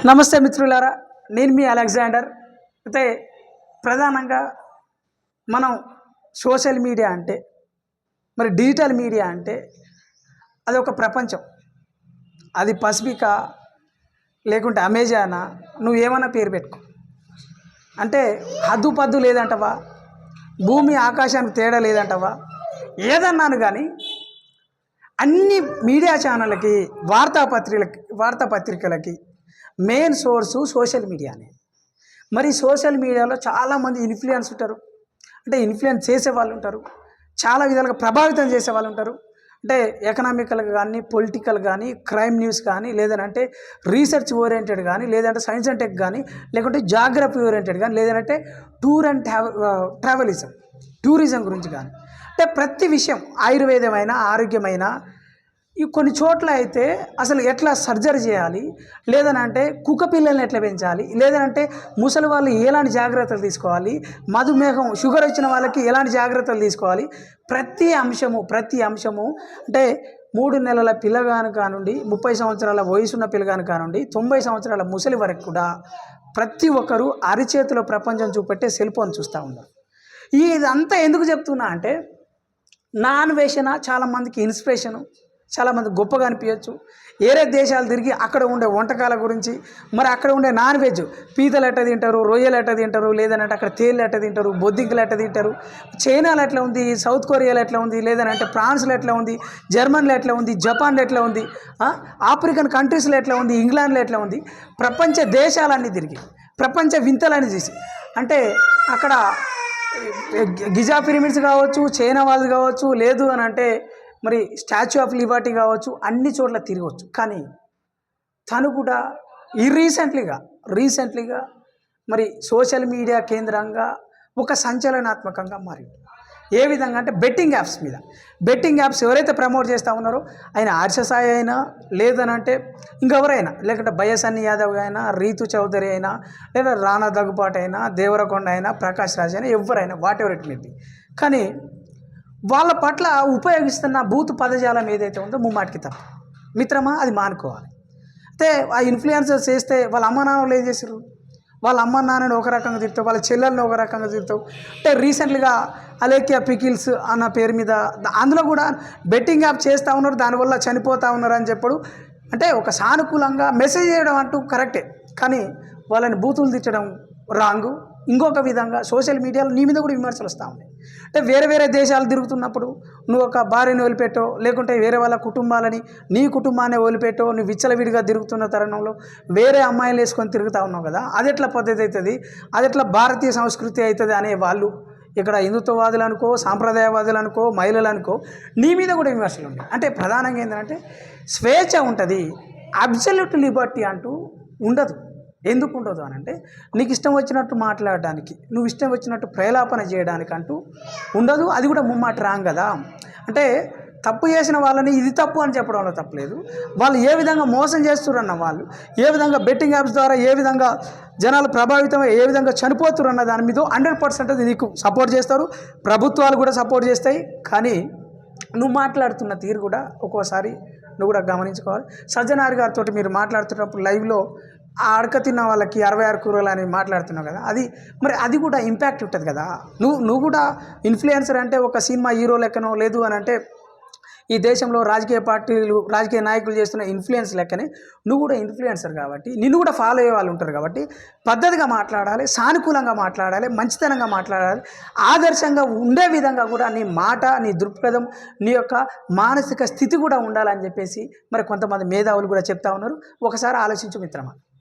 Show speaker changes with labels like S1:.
S1: నమస్తే మిత్రులారా, నేను మీ అలెగ్జాండర్. అయితే ప్రధానంగా మనం సోషల్ మీడియా అంటే, మరి డిజిటల్ మీడియా అంటే అది ఒక ప్రపంచం. అది పసిఫికా లేకుంటే అమెజానా, నువ్వేమన్నా పేరు పెట్టుకో. అంటే హద్దు పద్దు లేదంటవా, భూమి ఆకాశానికి తేడా లేదంటవా, ఏదన్నాను కానీ అన్ని మీడియా ఛానళ్ళకి, వార్తాపత్రికలకి మెయిన్ సోర్సు సోషల్ మీడియానే. మరి సోషల్ మీడియాలో చాలామంది ఇన్ఫ్లుయెన్స్ ఉంటారు. అంటే ఇన్ఫ్లుయెన్స్ చేసే వాళ్ళు ఉంటారు, చాలా విధాలుగా ప్రభావితం చేసే వాళ్ళు ఉంటారు. అంటే ఎకనామికల్గా కానీ, పొలిటికల్ కానీ, క్రైమ్ న్యూస్ కానీ, లేదంటే రీసెర్చ్ ఓరియంటెడ్ కానీ, లేదంటే సైన్స్ అండ్ టెక్ కానీ, లేకుంటే జాగ్రఫీ ఓరియంటెడ్ కానీ, లేదంటే టూర్ అండ్ టూరిజం గురించి కానీ, అంటే ప్రతి విషయం ఆయుర్వేదమైన, ఆరోగ్యమైన, ఈ కొన్ని చోట్ల అయితే అసలు ఎట్లా సర్జరీ చేయాలి, లేదనంటే కుక్క పిల్లల్ని ఎట్లా పెంచాలి, లేదనంటే ముసలి వాళ్ళు ఎలాంటి జాగ్రత్తలు తీసుకోవాలి, మధుమేహం షుగర్ వచ్చిన వాళ్ళకి ఎలాంటి జాగ్రత్తలు తీసుకోవాలి, ప్రతి అంశము అంటే 3 నెలల పిల్లగాను కానుండి, 30 సంవత్సరాల వయసున్న పిల్లగాను కానుండి, 90 సంవత్సరాల ముసలి వరకు కూడా ప్రతి ఒక్కరూ అరిచేతిలో ప్రపంచం చూపెట్టే సెల్ ఫోన్ చూస్తూ ఉన్నారు. ఇదంతా ఎందుకు చెప్తున్నా అంటే, నా అన్వేషణ చాలామందికి ఇన్స్పిరేషను, చాలామంది గొప్పగా అనిపించవచ్చు. వేరే దేశాలు తిరిగి అక్కడ ఉండే వంటకాల గురించి, మరి అక్కడ ఉండే నాన్ వెజ్, పీతలు ఎట్ట తింటారు, రొయ్యలు ఎట్ట తింటారు, లేదనంటే అక్కడ తేళ్ళు ఎట్ట తింటారు, బొద్దింకలు ఎట్ట తింటారు, చైనాలో ఎట్లా ఉంది, సౌత్ కొరియాలో ఎట్లా ఉంది, లేదనంటే ఫ్రాన్స్లో ఎట్లా ఉంది, జర్మనీలో ఎట్లా ఉంది, జపాన్లో ఎట్లా ఉంది, ఆఫ్రికన్ కంట్రీస్లో ఎట్లా ఉంది, ఇంగ్లాండ్లో ఎట్లా ఉంది, ప్రపంచ దేశాలన్నీ తిరిగి ప్రపంచ వింతలన్నీ చూసి, అంటే అక్కడ గిజా పిరమిడ్స్ కావచ్చు, చైనా వాళ్ళు కావచ్చు, లేదు అని అంటే మరి స్టాచ్యూ ఆఫ్ లిబర్టీ కావచ్చు, అన్ని చోట్ల తిరగవచ్చు. కానీ తను కూడా రీసెంట్లీగా మరి సోషల్ మీడియా కేంద్రంగా ఒక సంచలనాత్మకంగా మారింది. ఏ విధంగా అంటే బెట్టింగ్ యాప్స్ ఎవరైతే ప్రమోట్ చేస్తూ ఉన్నారో, ఆయన ఆర్షసాయి అయినా, లేదనంటే ఇంకెవరైనా, లేకుంటే బయసన్ని యాదవ్ అయినా, రీతు చౌదరి అయినా, లేదా రానా దగ్గుపాటి అయినా, దేవరకొండ అయినా, ప్రకాష్ రాజ్ అయినా, ఎవరైనా what ever it may be, కానీ వాళ్ళ పట్ల ఉపయోగిస్తున్న బూతు పదజాలం ఏదైతే ఉందో ముమ్మాటికి తప్పు. మిత్రమా, అది మానుకోవాలి. అయితే ఆ ఇన్ఫ్లుయెన్సర్స్ చేస్తే వాళ్ళ అమ్మ నాన్నలు ఏం చేశారు, వాళ్ళ అమ్మ నాన్నని ఒక రకంగా తిడతావు, వాళ్ళ చెల్లెల్ని ఒక రకంగా తిడతావు. అంటే రీసెంట్గా అలేఖ్యా పికిల్స్ అన్న పేరు మీద అందులో కూడా బెట్టింగ్ యాప్ చేస్తూ ఉన్నారు, దానివల్ల చనిపోతూ ఉన్నారు అని చెప్పడు. అంటే ఒక సానుకూలంగా మెసేజ్ చేయడం అంటూ కరెక్టే, కానీ వాళ్ళని బూతులు తిట్టడం రాంగు. ఇంకొక విధంగా సోషల్ మీడియాలో నీ మీద కూడా విమర్శలు వస్తూ ఉన్నాయి. అంటే వేరే దేశాలు తిరుగుతున్నప్పుడు నువ్వు ఒక భార్యని వదిలిపెట్టో, లేకుంటే వేరే వాళ్ళ కుటుంబాలని, నీ కుటుంబాన్ని వదిలిపెట్టో, నువ్వు విచ్చలవిడిగా తిరుగుతున్న తరుణంలో వేరే అమ్మాయిలు వేసుకొని తిరుగుతూ ఉన్నావు కదా, అది ఎట్లా పద్ధతి అవుతుంది, అది ఎట్లా భారతీయ సంస్కృతి అవుతుంది అనే వాళ్ళు ఇక్కడ హిందుత్వవాదులు అనుకో, సాంప్రదాయవాదులు అనుకో, మహిళలు అనుకో, నీ మీద కూడా విమర్శలు ఉన్నాయి. అంటే ప్రధానంగా ఏంటంటే స్వేచ్ఛ ఉంటుంది, అబ్సల్యూట్ లిబర్టీ అంటూ ఉండదు. ఎందుకు ఉండదు అని అంటే, నీకు ఇష్టం వచ్చినట్టు మాట్లాడడానికి, నువ్వు ఇష్టం వచ్చినట్టు ప్రేలాపన చేయడానికి అంటూ ఉండదు. అది కూడా ముమ్మాట రాంగ్ కదా. అంటే తప్పు చేసిన వాళ్ళని ఇది తప్పు అని చెప్పడంలో తప్పలేదు. వాళ్ళు ఏ విధంగా మోసం చేస్తురన్న, వాళ్ళు ఏ విధంగా బెట్టింగ్ యాప్స్ ద్వారా ఏ విధంగా జనాలు ప్రభావితమై ఏ విధంగా చనిపోతురన్న దాని మీద 100% అది నీకు సపోర్ట్ చేస్తారు, ప్రభుత్వాలు కూడా సపోర్ట్ చేస్తాయి. కానీ నువ్వు మాట్లాడుతున్న తీరు కూడా ఒక్కోసారి నువ్వు కూడా గమనించుకోవాలి. సజ్జనార్ గారితో మీరు మాట్లాడుతున్నప్పుడు లైవ్లో ఆ అడక తిన్న వాళ్ళకి 66 కూరలు అని మాట్లాడుతున్నావు కదా, అది కూడా ఇంపాక్ట్ ఉంటుంది కదా. నువ్వు కూడా ఇన్ఫ్లుయెన్సర్ అంటే ఒక సినిమా హీరో లెక్కనో, లేదు అని అంటే ఈ దేశంలో రాజకీయ పార్టీలు, రాజకీయ నాయకులు చేస్తున్న ఇన్ఫ్లుయెన్స్ లెక్కనే నువ్వు కూడా ఇన్ఫ్లుయెన్సర్ కాబట్టి, నిన్ను కూడా ఫాలో అయ్యే వాళ్ళు ఉంటారు కాబట్టి పద్ధతిగా మాట్లాడాలి, సానుకూలంగా మాట్లాడాలి, మంచితనంగా మాట్లాడాలి, ఆదర్శంగా ఉండే విధంగా కూడా నీ మాట, నీ దృక్పథం, నీ యొక్క మానసిక స్థితి కూడా ఉండాలని చెప్పేసి మరి కొంతమంది మేధావులు కూడా చెప్తా ఉన్నారు. ఒకసారి ఆలోచించు మిత్రమా.